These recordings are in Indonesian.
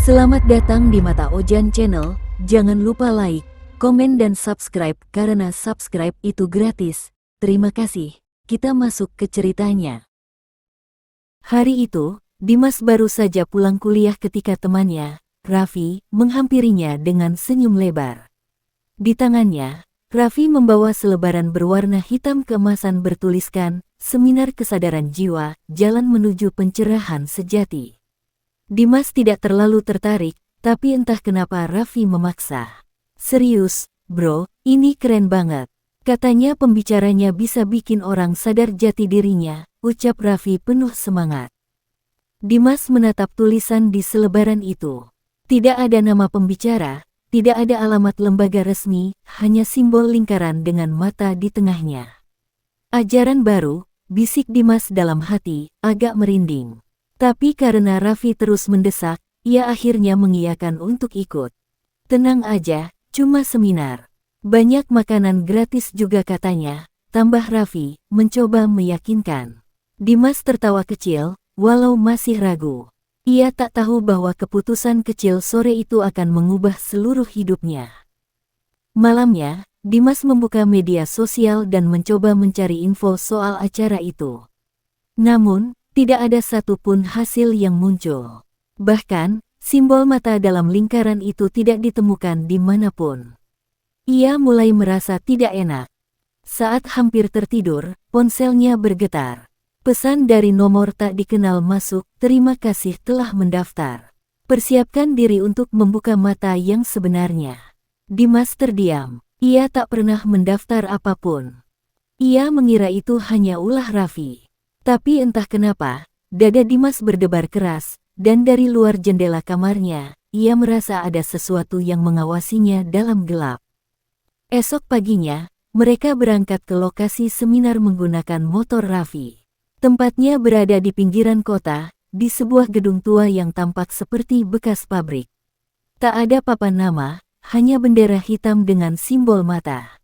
Selamat datang di Mata Ojan Channel, jangan lupa like, komen dan subscribe karena subscribe itu gratis. Terima kasih, kita masuk ke ceritanya. Hari itu, Dimas baru saja pulang kuliah ketika temannya, Raffi, menghampirinya dengan senyum lebar. Di tangannya, Raffi membawa selebaran berwarna hitam keemasan bertuliskan, Seminar Kesadaran Jiwa, Jalan Menuju Pencerahan Sejati. Dimas tidak terlalu tertarik, tapi entah kenapa Raffi memaksa. Serius, bro, ini keren banget. Katanya pembicaranya bisa bikin orang sadar jati dirinya, ucap Raffi penuh semangat. Dimas menatap tulisan di selebaran itu. Tidak ada nama pembicara, tidak ada alamat lembaga resmi, hanya simbol lingkaran dengan mata di tengahnya. Ajaran baru, bisik Dimas dalam hati, agak merinding. Tapi karena Raffi terus mendesak, ia akhirnya mengiyakan untuk ikut. Tenang aja, cuma seminar. Banyak makanan gratis juga katanya, tambah Raffi, mencoba meyakinkan. Dimas tertawa kecil, walau masih ragu. Ia tak tahu bahwa keputusan kecil sore itu akan mengubah seluruh hidupnya. Malamnya, Dimas membuka media sosial dan mencoba mencari info soal acara itu. Namun, tidak ada satupun hasil yang muncul. Bahkan, simbol mata dalam lingkaran itu tidak ditemukan dimanapun. Ia mulai merasa tidak enak. Saat hampir tertidur, ponselnya bergetar. Pesan dari nomor tak dikenal masuk, terima kasih telah mendaftar. Persiapkan diri untuk membuka mata yang sebenarnya. Dimas terdiam. Ia tak pernah mendaftar apapun. Ia mengira itu hanya ulah Raffi. Tapi entah kenapa, dada Dimas berdebar keras, dan dari luar jendela kamarnya, ia merasa ada sesuatu yang mengawasinya dalam gelap. Esok paginya, mereka berangkat ke lokasi seminar menggunakan motor Raffi. Tempatnya berada di pinggiran kota, di sebuah gedung tua yang tampak seperti bekas pabrik. Tak ada papan nama, hanya bendera hitam dengan simbol mata.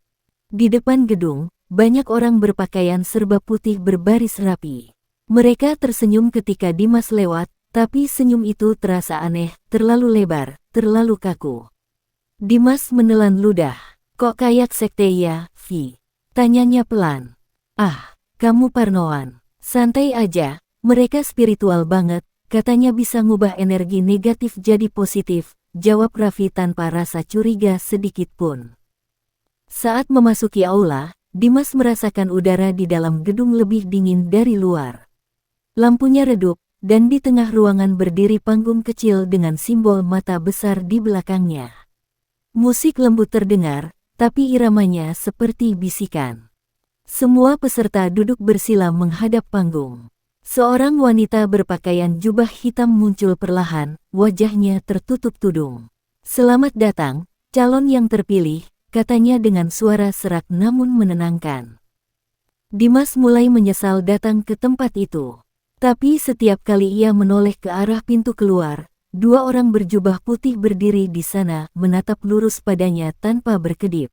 Di depan gedung, banyak orang berpakaian serba putih berbaris rapi. Mereka tersenyum ketika Dimas lewat, tapi senyum itu terasa aneh, terlalu lebar, terlalu kaku. Dimas menelan ludah. Kok kayak sekte ya, Vi? Tanyanya pelan. Ah, kamu parnoan. Santai aja, mereka spiritual banget, katanya bisa ngubah energi negatif jadi positif, jawab Raffi tanpa rasa curiga sedikit pun. Saat memasuki aula, Dimas merasakan udara di dalam gedung lebih dingin dari luar. Lampunya redup, dan di tengah ruangan berdiri panggung kecil dengan simbol mata besar di belakangnya. Musik lembut terdengar, tapi iramanya seperti bisikan. Semua peserta duduk bersila menghadap panggung. Seorang wanita berpakaian jubah hitam muncul perlahan, wajahnya tertutup tudung. Selamat datang, calon yang terpilih, katanya dengan suara serak namun menenangkan. Dimas mulai menyesal datang ke tempat itu. Tapi setiap kali ia menoleh ke arah pintu keluar, dua orang berjubah putih berdiri di sana menatap lurus padanya tanpa berkedip.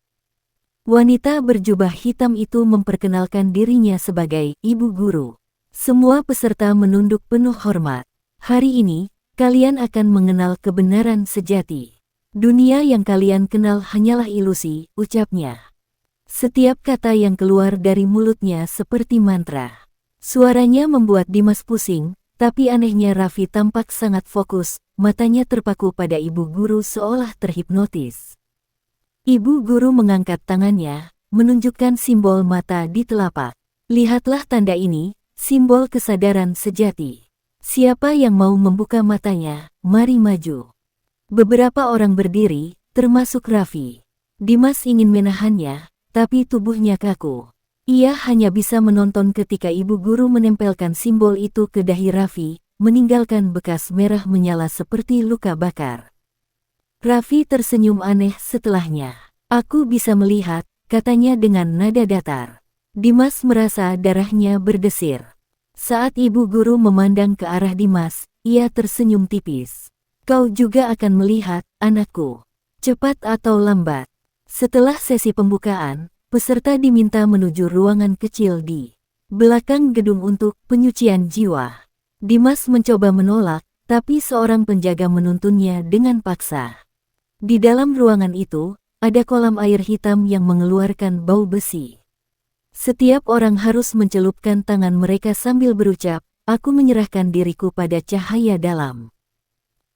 Wanita berjubah hitam itu memperkenalkan dirinya sebagai ibu guru. Semua peserta menunduk penuh hormat. Hari ini, kalian akan mengenal kebenaran sejati. Dunia yang kalian kenal hanyalah ilusi, ucapnya. Setiap kata yang keluar dari mulutnya seperti mantra. Suaranya membuat Dimas pusing, tapi anehnya Raffi tampak sangat fokus, matanya terpaku pada ibu guru seolah terhipnotis. Ibu guru mengangkat tangannya, menunjukkan simbol mata di telapak. Lihatlah tanda ini, simbol kesadaran sejati. Siapa yang mau membuka matanya, mari maju. Beberapa orang berdiri, termasuk Raffi. Dimas ingin menahannya, tapi tubuhnya kaku. Ia hanya bisa menonton ketika ibu guru menempelkan simbol itu ke dahi Raffi, meninggalkan bekas merah menyala seperti luka bakar. Raffi tersenyum aneh setelahnya. Aku bisa melihat, katanya dengan nada datar. Dimas merasa darahnya berdesir. Saat ibu guru memandang ke arah Dimas, ia tersenyum tipis. Kau juga akan melihat, anakku. Cepat atau lambat. Setelah sesi pembukaan, peserta diminta menuju ruangan kecil di belakang gedung untuk penyucian jiwa. Dimas mencoba menolak, tapi seorang penjaga menuntunnya dengan paksa. Di dalam ruangan itu, ada kolam air hitam yang mengeluarkan bau besi. Setiap orang harus mencelupkan tangan mereka sambil berucap, "Aku menyerahkan diriku pada cahaya dalam."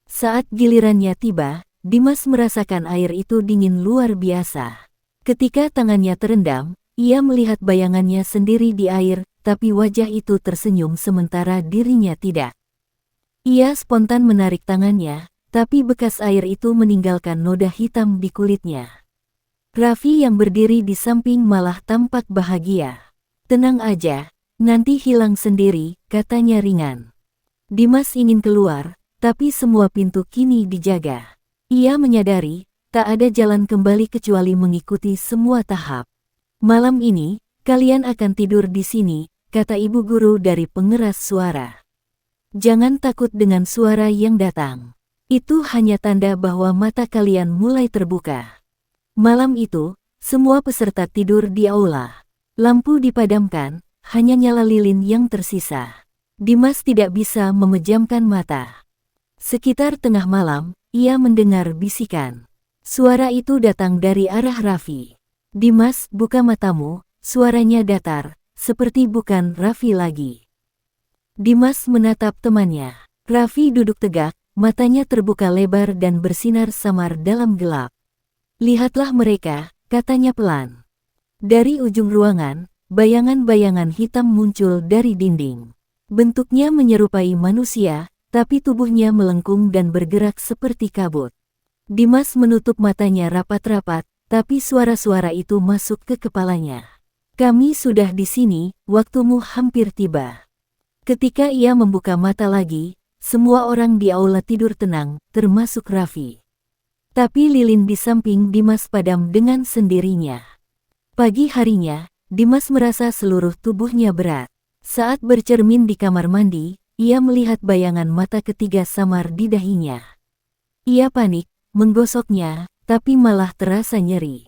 Saat gilirannya tiba, Dimas merasakan air itu dingin luar biasa. Ketika tangannya terendam, ia melihat bayangannya sendiri di air, tapi wajah itu tersenyum sementara dirinya tidak. Ia spontan menarik tangannya, tapi bekas air itu meninggalkan noda hitam di kulitnya. Raffi yang berdiri di samping malah tampak bahagia. "Tenang aja, nanti hilang sendiri," katanya ringan. Dimas ingin keluar, tapi semua pintu kini dijaga. Ia menyadari, tak ada jalan kembali kecuali mengikuti semua tahap. "Malam ini, kalian akan tidur di sini," kata ibu guru dari pengeras suara. "Jangan takut dengan suara yang datang. Itu hanya tanda bahwa mata kalian mulai terbuka." Malam itu, semua peserta tidur di aula. Lampu dipadamkan, hanya nyala lilin yang tersisa. Dimas tidak bisa memejamkan mata. Sekitar tengah malam, ia mendengar bisikan. Suara itu datang dari arah Raffi. "Dimas, buka matamu," suaranya datar, seperti bukan Raffi lagi. Dimas menatap temannya. Raffi duduk tegak, matanya terbuka lebar dan bersinar samar dalam gelap. "Lihatlah mereka," katanya pelan. Dari ujung ruangan, bayangan-bayangan hitam muncul dari dinding. Bentuknya menyerupai manusia, tapi tubuhnya melengkung dan bergerak seperti kabut. Dimas menutup matanya rapat-rapat, tapi suara-suara itu masuk ke kepalanya. "Kami sudah di sini, waktumu hampir tiba." Ketika ia membuka mata lagi, semua orang di aula tidur tenang, termasuk Raffi. Tapi lilin di samping Dimas padam dengan sendirinya. Pagi harinya, Dimas merasa seluruh tubuhnya berat. Saat bercermin di kamar mandi, ia melihat bayangan mata ketiga samar di dahinya. Ia panik, menggosoknya, tapi malah terasa nyeri.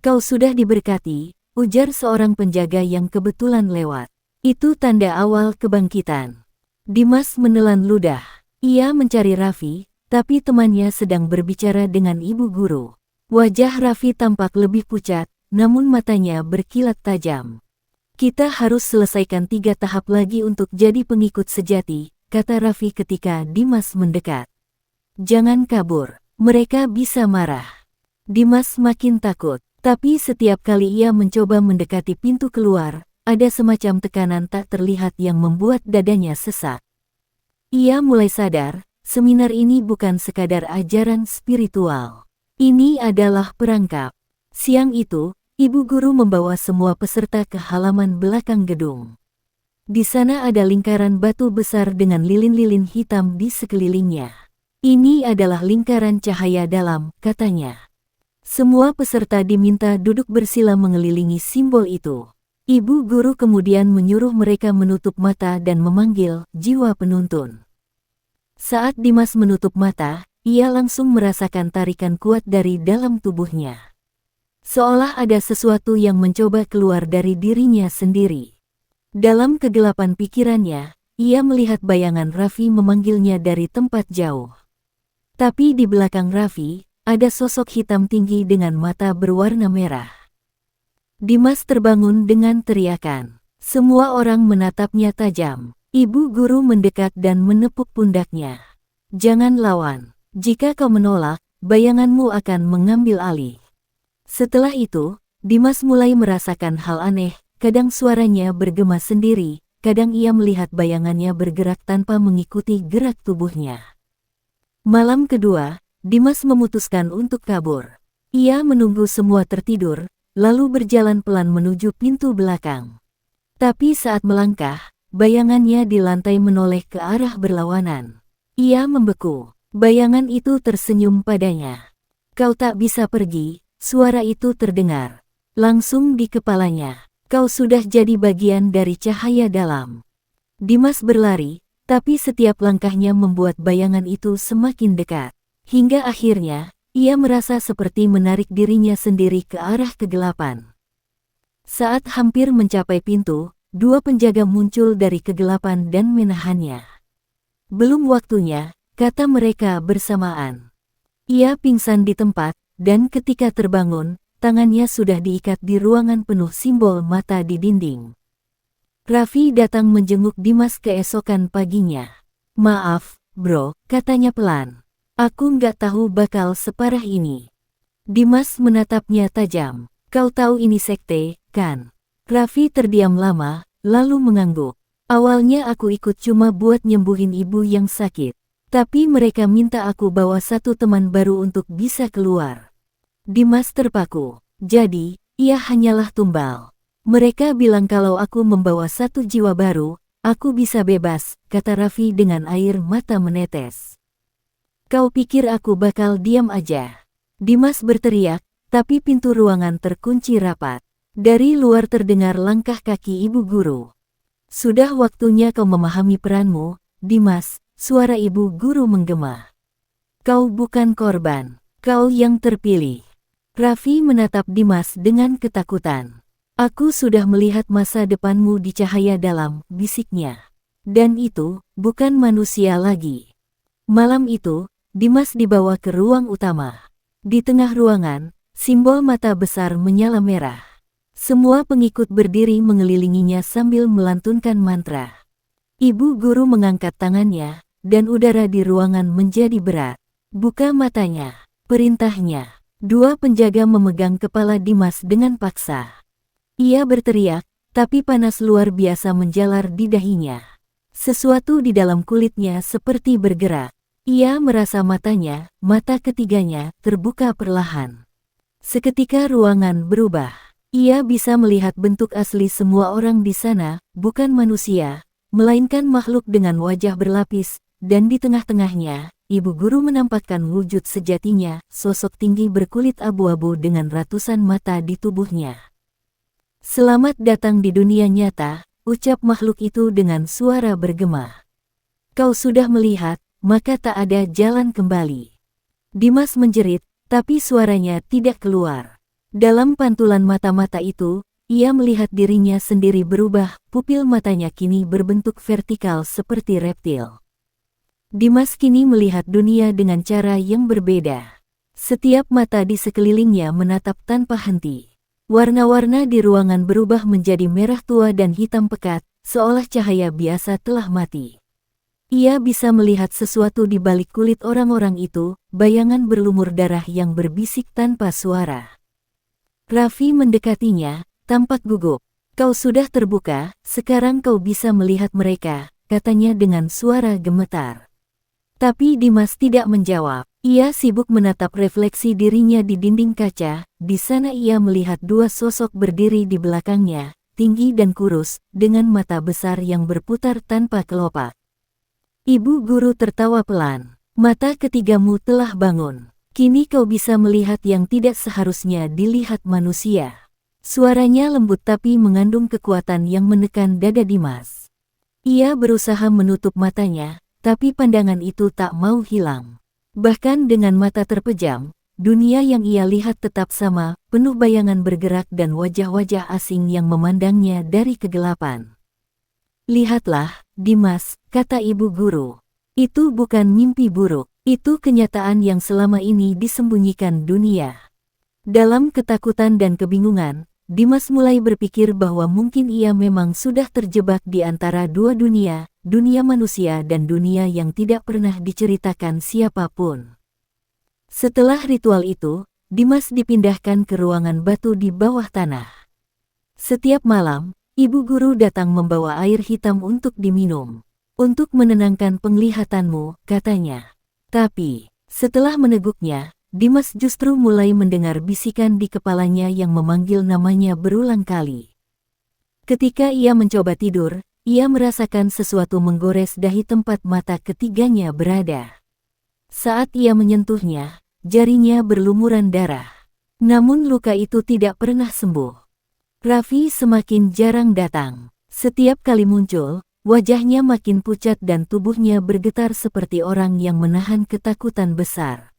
"Kau sudah diberkati," ujar seorang penjaga yang kebetulan lewat. "Itu tanda awal kebangkitan." Dimas menelan ludah. Ia mencari Raffi, tapi temannya sedang berbicara dengan ibu guru. Wajah Raffi tampak lebih pucat, namun matanya berkilat tajam. "Kita harus selesaikan 3 tahap lagi untuk jadi pengikut sejati," kata Raffi ketika Dimas mendekat. "Jangan kabur, mereka bisa marah." Dimas makin takut, tapi setiap kali ia mencoba mendekati pintu keluar, ada semacam tekanan tak terlihat yang membuat dadanya sesak. Ia mulai sadar, seminar ini bukan sekadar ajaran spiritual. Ini adalah perangkap. Siang itu, ibu guru membawa semua peserta ke halaman belakang gedung. Di sana ada lingkaran batu besar dengan lilin-lilin hitam di sekelilingnya. "Ini adalah lingkaran cahaya dalam," katanya. Semua peserta diminta duduk bersila mengelilingi simbol itu. Ibu guru kemudian menyuruh mereka menutup mata dan memanggil jiwa penuntun. Saat Dimas menutup mata, ia langsung merasakan tarikan kuat dari dalam tubuhnya. Seolah ada sesuatu yang mencoba keluar dari dirinya sendiri. Dalam kegelapan pikirannya, ia melihat bayangan Raffi memanggilnya dari tempat jauh. Tapi di belakang Raffi, ada sosok hitam tinggi dengan mata berwarna merah. Dimas terbangun dengan teriakan. Semua orang menatapnya tajam. Ibu guru mendekat dan menepuk pundaknya. "Jangan lawan. Jika kau menolak, bayanganmu akan mengambil alih." Setelah itu, Dimas mulai merasakan hal aneh, kadang suaranya bergema sendiri, kadang ia melihat bayangannya bergerak tanpa mengikuti gerak tubuhnya. Malam kedua, Dimas memutuskan untuk kabur. Ia menunggu semua tertidur, lalu berjalan pelan menuju pintu belakang. Tapi saat melangkah, bayangannya di lantai menoleh ke arah berlawanan. Ia membeku. Bayangan itu tersenyum padanya. "Kau tak bisa pergi," suara itu terdengar. Langsung di kepalanya. "Kau sudah jadi bagian dari cahaya dalam." Dimas berlari, tapi setiap langkahnya membuat bayangan itu semakin dekat. Hingga akhirnya, ia merasa seperti menarik dirinya sendiri ke arah kegelapan. Saat hampir mencapai pintu, 2 penjaga muncul dari kegelapan dan menahannya. "Belum waktunya," kata mereka bersamaan. Ia pingsan di tempat, dan ketika terbangun, tangannya sudah diikat di ruangan penuh simbol mata di dinding. Raffi datang menjenguk Dimas keesokan paginya. "Maaf, bro," katanya pelan. "Aku nggak tahu bakal separah ini." Dimas menatapnya tajam. "Kau tahu ini sekte, kan?" Raffi terdiam lama, lalu mengangguk. "Awalnya aku ikut cuma buat nyembuhin ibu yang sakit. Tapi mereka minta aku bawa satu teman baru untuk bisa keluar." Dimas terpaku. "Jadi, ia hanyalah tumbal. Mereka bilang kalau aku membawa satu jiwa baru, aku bisa bebas," kata Raffi dengan air mata menetes. "Kau pikir aku bakal diam aja?" Dimas berteriak, tapi pintu ruangan terkunci rapat. Dari luar terdengar langkah kaki ibu guru. "Sudah waktunya kau memahami peranmu, Dimas," suara ibu guru menggema. "Kau bukan korban, kau yang terpilih." Raffi menatap Dimas dengan ketakutan. "Aku sudah melihat masa depanmu di cahaya dalam," bisiknya. "Dan itu, bukan manusia lagi." Malam itu, Dimas dibawa ke ruang utama. Di tengah ruangan, simbol mata besar menyala merah. Semua pengikut berdiri mengelilinginya sambil melantunkan mantra. Ibu guru mengangkat tangannya, dan udara di ruangan menjadi berat. "Buka matanya," perintahnya. Dua penjaga memegang kepala Dimas dengan paksa. Ia berteriak, tapi panas luar biasa menjalar di dahinya. Sesuatu di dalam kulitnya seperti bergerak. Ia merasa mata ketiganya, terbuka perlahan. Seketika ruangan berubah. Ia bisa melihat bentuk asli semua orang di sana, bukan manusia, melainkan makhluk dengan wajah berlapis, dan di tengah-tengahnya, ibu guru menampakkan wujud sejatinya, sosok tinggi berkulit abu-abu dengan ratusan mata di tubuhnya. "Selamat datang di dunia nyata," ucap makhluk itu dengan suara bergema. "Kau sudah melihat, maka tak ada jalan kembali." Dimas menjerit, tapi suaranya tidak keluar. Dalam pantulan mata-mata itu, ia melihat dirinya sendiri berubah, pupil matanya kini berbentuk vertikal seperti reptil. Dimas kini melihat dunia dengan cara yang berbeda. Setiap mata di sekelilingnya menatap tanpa henti. Warna-warna di ruangan berubah menjadi merah tua dan hitam pekat, seolah cahaya biasa telah mati. Ia bisa melihat sesuatu di balik kulit orang-orang itu, bayangan berlumur darah yang berbisik tanpa suara. Raffi mendekatinya, tampak gugup. "Kau sudah terbuka, sekarang kau bisa melihat mereka," katanya dengan suara gemetar. Tapi Dimas tidak menjawab. Ia sibuk menatap refleksi dirinya di dinding kaca. Di sana ia melihat dua sosok berdiri di belakangnya, tinggi dan kurus, dengan mata besar yang berputar tanpa kelopak. Ibu guru tertawa pelan. "Mata ketigamu telah bangun. Kini kau bisa melihat yang tidak seharusnya dilihat manusia." Suaranya lembut tapi mengandung kekuatan yang menekan dada Dimas. Ia berusaha menutup matanya, tapi pandangan itu tak mau hilang. Bahkan dengan mata terpejam, dunia yang ia lihat tetap sama, penuh bayangan bergerak dan wajah-wajah asing yang memandangnya dari kegelapan. "Lihatlah, Dimas," kata ibu guru. "Itu bukan mimpi buruk. Itu kenyataan yang selama ini disembunyikan dunia." Dalam ketakutan dan kebingungan, Dimas mulai berpikir bahwa mungkin ia memang sudah terjebak di antara dua dunia, dunia manusia dan dunia yang tidak pernah diceritakan siapapun. Setelah ritual itu, Dimas dipindahkan ke ruangan batu di bawah tanah. Setiap malam, ibu guru datang membawa air hitam untuk diminum. "Untuk menenangkan penglihatanmu," katanya. Tapi, setelah meneguknya, Dimas justru mulai mendengar bisikan di kepalanya yang memanggil namanya berulang kali. Ketika ia mencoba tidur, ia merasakan sesuatu menggores dahi tempat mata ketiganya berada. Saat ia menyentuhnya, jarinya berlumuran darah. Namun luka itu tidak pernah sembuh. Raffi semakin jarang datang. Setiap kali muncul, wajahnya makin pucat dan tubuhnya bergetar seperti orang yang menahan ketakutan besar.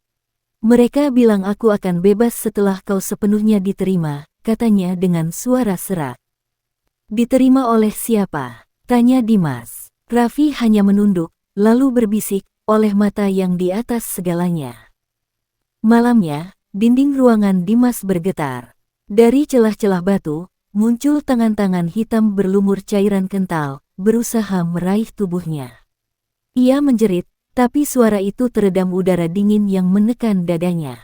"Mereka bilang aku akan bebas setelah kau sepenuhnya diterima," katanya dengan suara serak. "Diterima oleh siapa?" tanya Dimas. Raffi hanya menunduk, lalu berbisik, oleh mata yang di atas segalanya. Malamnya, dinding ruangan Dimas bergetar. Dari celah-celah batu, muncul tangan-tangan hitam berlumur cairan kental, berusaha meraih tubuhnya. Ia menjerit, tapi suara itu teredam udara dingin yang menekan dadanya.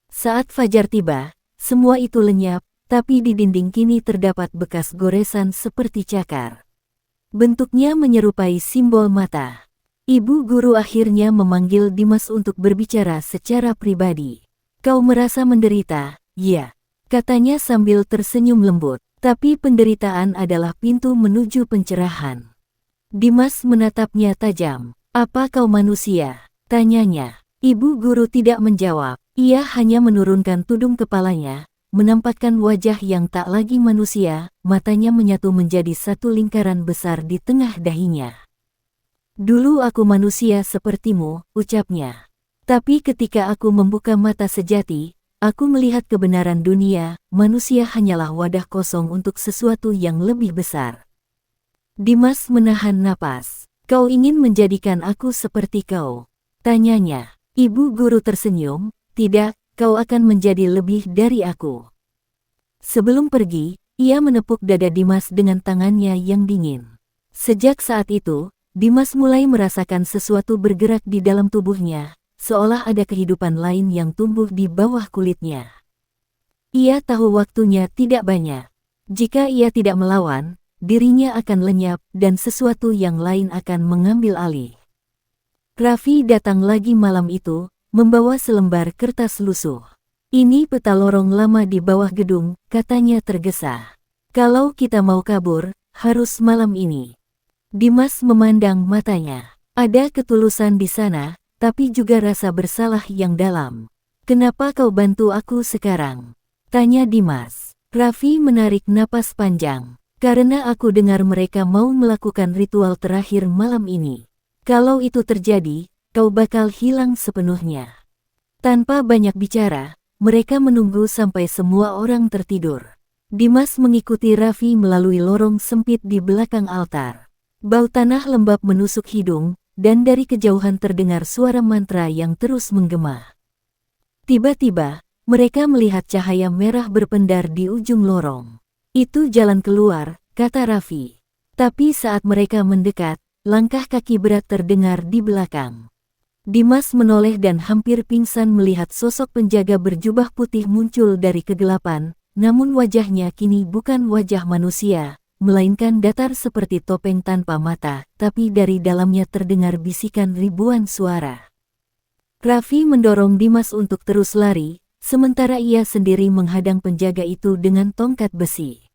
Saat fajar tiba, semua itu lenyap, tapi di dinding kini terdapat bekas goresan seperti cakar. Bentuknya menyerupai simbol mata. Ibu guru akhirnya memanggil Dimas untuk berbicara secara pribadi. "Kau merasa menderita?" "Ya," katanya sambil tersenyum lembut. "Tapi penderitaan adalah pintu menuju pencerahan." Dimas menatapnya tajam. "Apa kau manusia?" tanyanya. Ibu guru tidak menjawab. Ia hanya menurunkan tudung kepalanya, menampakkan wajah yang tak lagi manusia, matanya menyatu menjadi satu lingkaran besar di tengah dahinya. "Dulu aku manusia sepertimu," ucapnya. "Tapi ketika aku membuka mata sejati, aku melihat kebenaran dunia, manusia hanyalah wadah kosong untuk sesuatu yang lebih besar." Dimas menahan napas. "Kau ingin menjadikan aku seperti kau?" tanyanya. Ibu guru tersenyum. "Tidak, kau akan menjadi lebih dari aku." Sebelum pergi, ia menepuk dada Dimas dengan tangannya yang dingin. Sejak saat itu, Dimas mulai merasakan sesuatu bergerak di dalam tubuhnya, seolah ada kehidupan lain yang tumbuh di bawah kulitnya. Ia tahu waktunya tidak banyak. Jika ia tidak melawan, dirinya akan lenyap dan sesuatu yang lain akan mengambil alih. Raffi datang lagi malam itu, membawa selembar kertas lusuh. "Ini peta lorong lama di bawah gedung," katanya tergesa. "Kalau kita mau kabur, harus malam ini." Dimas memandang matanya. Ada ketulusan di sana, tapi juga rasa bersalah yang dalam. "Kenapa kau bantu aku sekarang?" tanya Dimas. Raffi menarik napas panjang. "Karena aku dengar mereka mau melakukan ritual terakhir malam ini. Kalau itu terjadi, kau bakal hilang sepenuhnya." Tanpa banyak bicara, mereka menunggu sampai semua orang tertidur. Dimas mengikuti Raffi melalui lorong sempit di belakang altar. Bau tanah lembab menusuk hidung, dan dari kejauhan terdengar suara mantra yang terus menggema. Tiba-tiba, mereka melihat cahaya merah berpendar di ujung lorong. "Itu jalan keluar," kata Raffi. Tapi saat mereka mendekat, langkah kaki berat terdengar di belakang. Dimas menoleh dan hampir pingsan melihat sosok penjaga berjubah putih muncul dari kegelapan, namun wajahnya kini bukan wajah manusia, melainkan datar seperti topeng tanpa mata, tapi dari dalamnya terdengar bisikan ribuan suara. Raffi mendorong Dimas untuk terus lari, sementara ia sendiri menghadang penjaga itu dengan tongkat besi.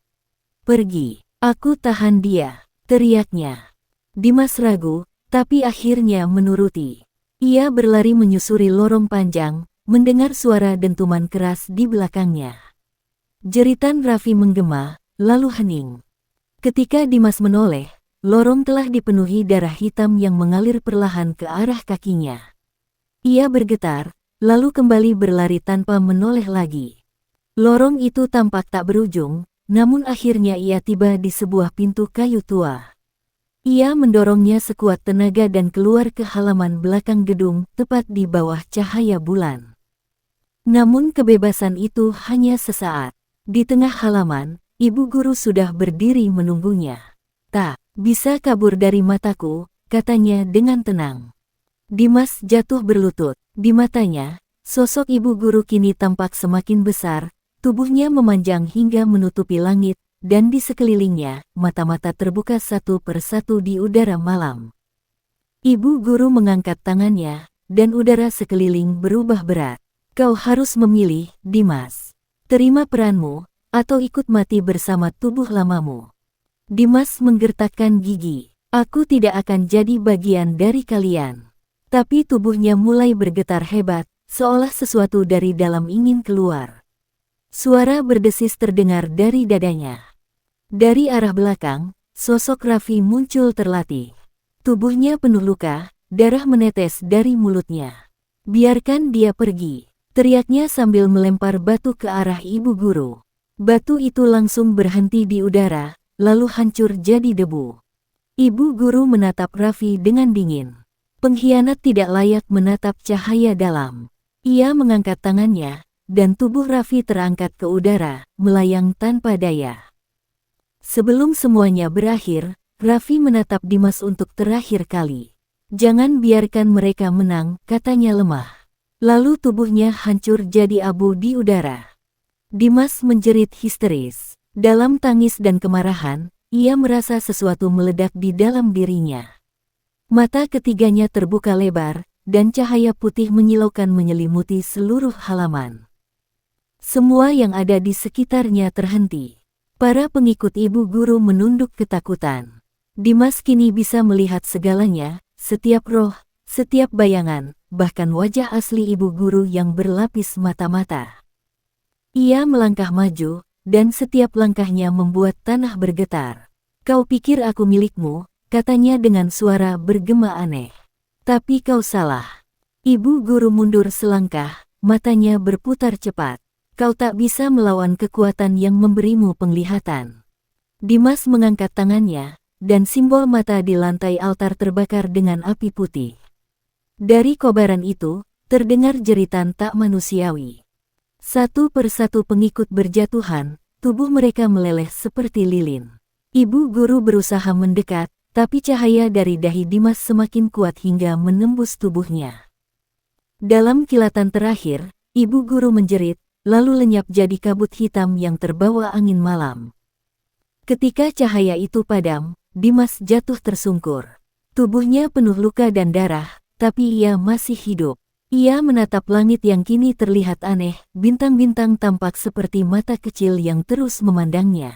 "Pergi, aku tahan dia," teriaknya. Dimas ragu, tapi akhirnya menuruti. Ia berlari menyusuri lorong panjang, mendengar suara dentuman keras di belakangnya. Jeritan Raffi menggema, lalu hening. Ketika Dimas menoleh, lorong telah dipenuhi darah hitam yang mengalir perlahan ke arah kakinya. Ia bergetar, lalu kembali berlari tanpa menoleh lagi. Lorong itu tampak tak berujung, namun akhirnya ia tiba di sebuah pintu kayu tua. Ia mendorongnya sekuat tenaga dan keluar ke halaman belakang gedung, tepat di bawah cahaya bulan. Namun kebebasan itu hanya sesaat. Di tengah halaman, ibu guru sudah berdiri menunggunya. "Tak bisa kabur dari mataku," katanya dengan tenang. Dimas jatuh berlutut. Di matanya, sosok ibu guru kini tampak semakin besar, tubuhnya memanjang hingga menutupi langit, dan di sekelilingnya, mata-mata terbuka satu persatu di udara malam. Ibu guru mengangkat tangannya, dan udara sekeliling berubah berat. "Kau harus memilih, Dimas. Terima peranmu, atau ikut mati bersama tubuh lamamu." Dimas menggertakkan gigi. "Aku tidak akan jadi bagian dari kalian." Tapi tubuhnya mulai bergetar hebat, seolah sesuatu dari dalam ingin keluar. Suara berdesis terdengar dari dadanya. Dari arah belakang, sosok Raffi muncul terlatih. Tubuhnya penuh luka, darah menetes dari mulutnya. "Biarkan dia pergi," teriaknya sambil melempar batu ke arah ibu guru. Batu itu langsung berhenti di udara, lalu hancur jadi debu. Ibu guru menatap Raffi dengan dingin. Pengkhianat tidak layak menatap cahaya dalam. Ia mengangkat tangannya, dan tubuh Raffi terangkat ke udara, melayang tanpa daya. Sebelum semuanya berakhir, Raffi menatap Dimas untuk terakhir kali. "Jangan biarkan mereka menang," katanya lemah. Lalu tubuhnya hancur jadi abu di udara. Dimas menjerit histeris. Dalam tangis dan kemarahan, ia merasa sesuatu meledak di dalam dirinya. Mata ketiganya terbuka lebar, dan cahaya putih menyilaukan menyelimuti seluruh halaman. Semua yang ada di sekitarnya terhenti. Para pengikut ibu guru menunduk ketakutan. Dimas kini bisa melihat segalanya, setiap roh, setiap bayangan, bahkan wajah asli ibu guru yang berlapis mata-mata. Ia melangkah maju, dan setiap langkahnya membuat tanah bergetar. "Kau pikir aku milikmu?" katanya dengan suara bergema aneh. "Tapi kau salah." Ibu guru mundur selangkah, matanya berputar cepat. "Kau tak bisa melawan kekuatan yang memberimu penglihatan." Dimas mengangkat tangannya, dan simbol mata di lantai altar terbakar dengan api putih. Dari kobaran itu, terdengar jeritan tak manusiawi. Satu persatu pengikut berjatuhan, tubuh mereka meleleh seperti lilin. Ibu guru berusaha mendekat, tapi cahaya dari dahi Dimas semakin kuat hingga menembus tubuhnya. Dalam kilatan terakhir, ibu guru menjerit, lalu lenyap jadi kabut hitam yang terbawa angin malam. Ketika cahaya itu padam, Dimas jatuh tersungkur. Tubuhnya penuh luka dan darah, tapi ia masih hidup. Ia menatap langit yang kini terlihat aneh, bintang-bintang tampak seperti mata kecil yang terus memandangnya.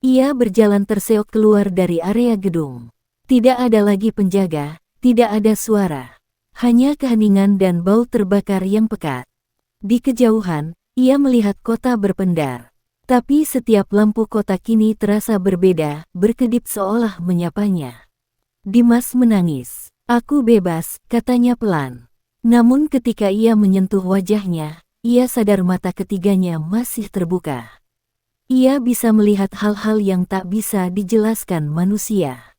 Ia berjalan terseok keluar dari area gedung. Tidak ada lagi penjaga, tidak ada suara. Hanya keheningan dan bau terbakar yang pekat. Di kejauhan, ia melihat kota berpendar. Tapi setiap lampu kota kini terasa berbeda, berkedip seolah menyapanya. Dimas menangis. "Aku bebas," katanya pelan. Namun ketika ia menyentuh wajahnya, ia sadar mata ketiganya masih terbuka. Ia bisa melihat hal-hal yang tak bisa dijelaskan manusia.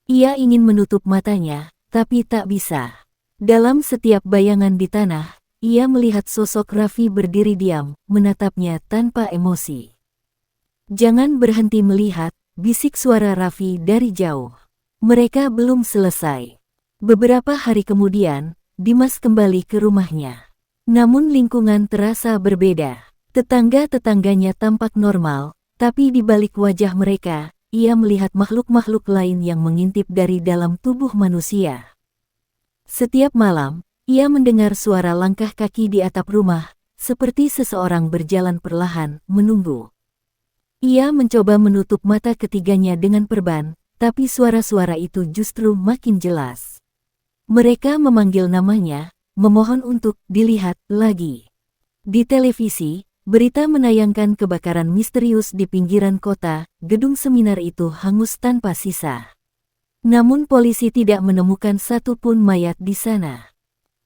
Ia ingin menutup matanya, tapi tak bisa. Dalam setiap bayangan di tanah, ia melihat sosok Raffi berdiri diam, menatapnya tanpa emosi. "Jangan berhenti melihat," bisik suara Raffi dari jauh. Mereka belum selesai. Beberapa hari kemudian, Dimas kembali ke rumahnya. Namun lingkungan terasa berbeda. Tetangga-tetangganya tampak normal, tapi di balik wajah mereka, ia melihat makhluk-makhluk lain yang mengintip dari dalam tubuh manusia. Setiap malam, ia mendengar suara langkah kaki di atap rumah, seperti seseorang berjalan perlahan, menunggu. Ia mencoba menutup mata ketiganya dengan perban, tapi suara-suara itu justru makin jelas. Mereka memanggil namanya, memohon untuk dilihat lagi. Di televisi, berita menayangkan kebakaran misterius di pinggiran kota. Gedung seminar itu hangus tanpa sisa. Namun polisi tidak menemukan satupun mayat di sana.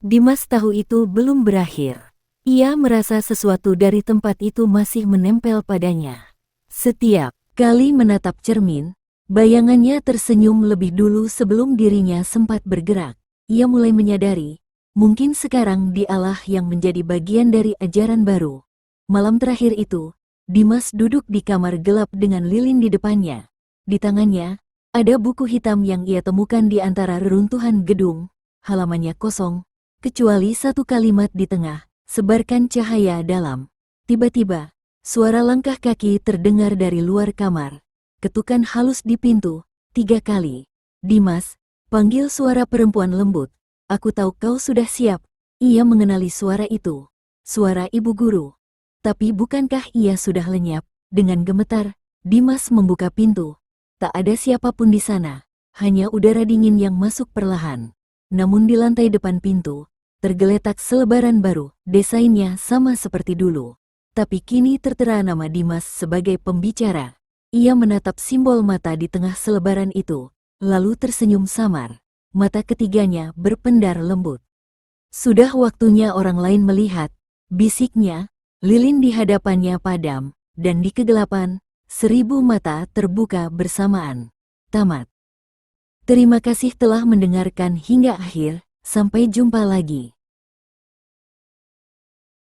Dimas tahu itu belum berakhir. Ia merasa sesuatu dari tempat itu masih menempel padanya. Setiap kali menatap cermin, bayangannya tersenyum lebih dulu sebelum dirinya sempat bergerak. Ia mulai menyadari, mungkin sekarang dialah yang menjadi bagian dari ajaran baru. Malam terakhir itu, Dimas duduk di kamar gelap dengan lilin di depannya. Di tangannya, ada buku hitam yang ia temukan di antara reruntuhan gedung. Halamannya kosong, kecuali satu kalimat di tengah, "Sebarkan cahaya dalam." Tiba-tiba, suara langkah kaki terdengar dari luar kamar. Ketukan halus di pintu, 3 kali. "Dimas," panggil suara perempuan lembut. "Aku tahu kau sudah siap." Ia mengenali suara itu. Suara ibu guru. Tapi bukankah ia sudah lenyap? Dengan gemetar, Dimas membuka pintu. Tak ada siapapun di sana, hanya udara dingin yang masuk perlahan. Namun di lantai depan pintu, tergeletak selebaran baru, desainnya sama seperti dulu. Tapi kini tertera nama Dimas sebagai pembicara. Ia menatap simbol mata di tengah selebaran itu, lalu tersenyum samar. Mata ketiganya berpendar lembut. "Sudah waktunya orang lain melihat," bisiknya. Lilin di hadapannya padam, dan di kegelapan, 1000 mata terbuka bersamaan. Tamat. Terima kasih telah mendengarkan hingga akhir, sampai jumpa lagi.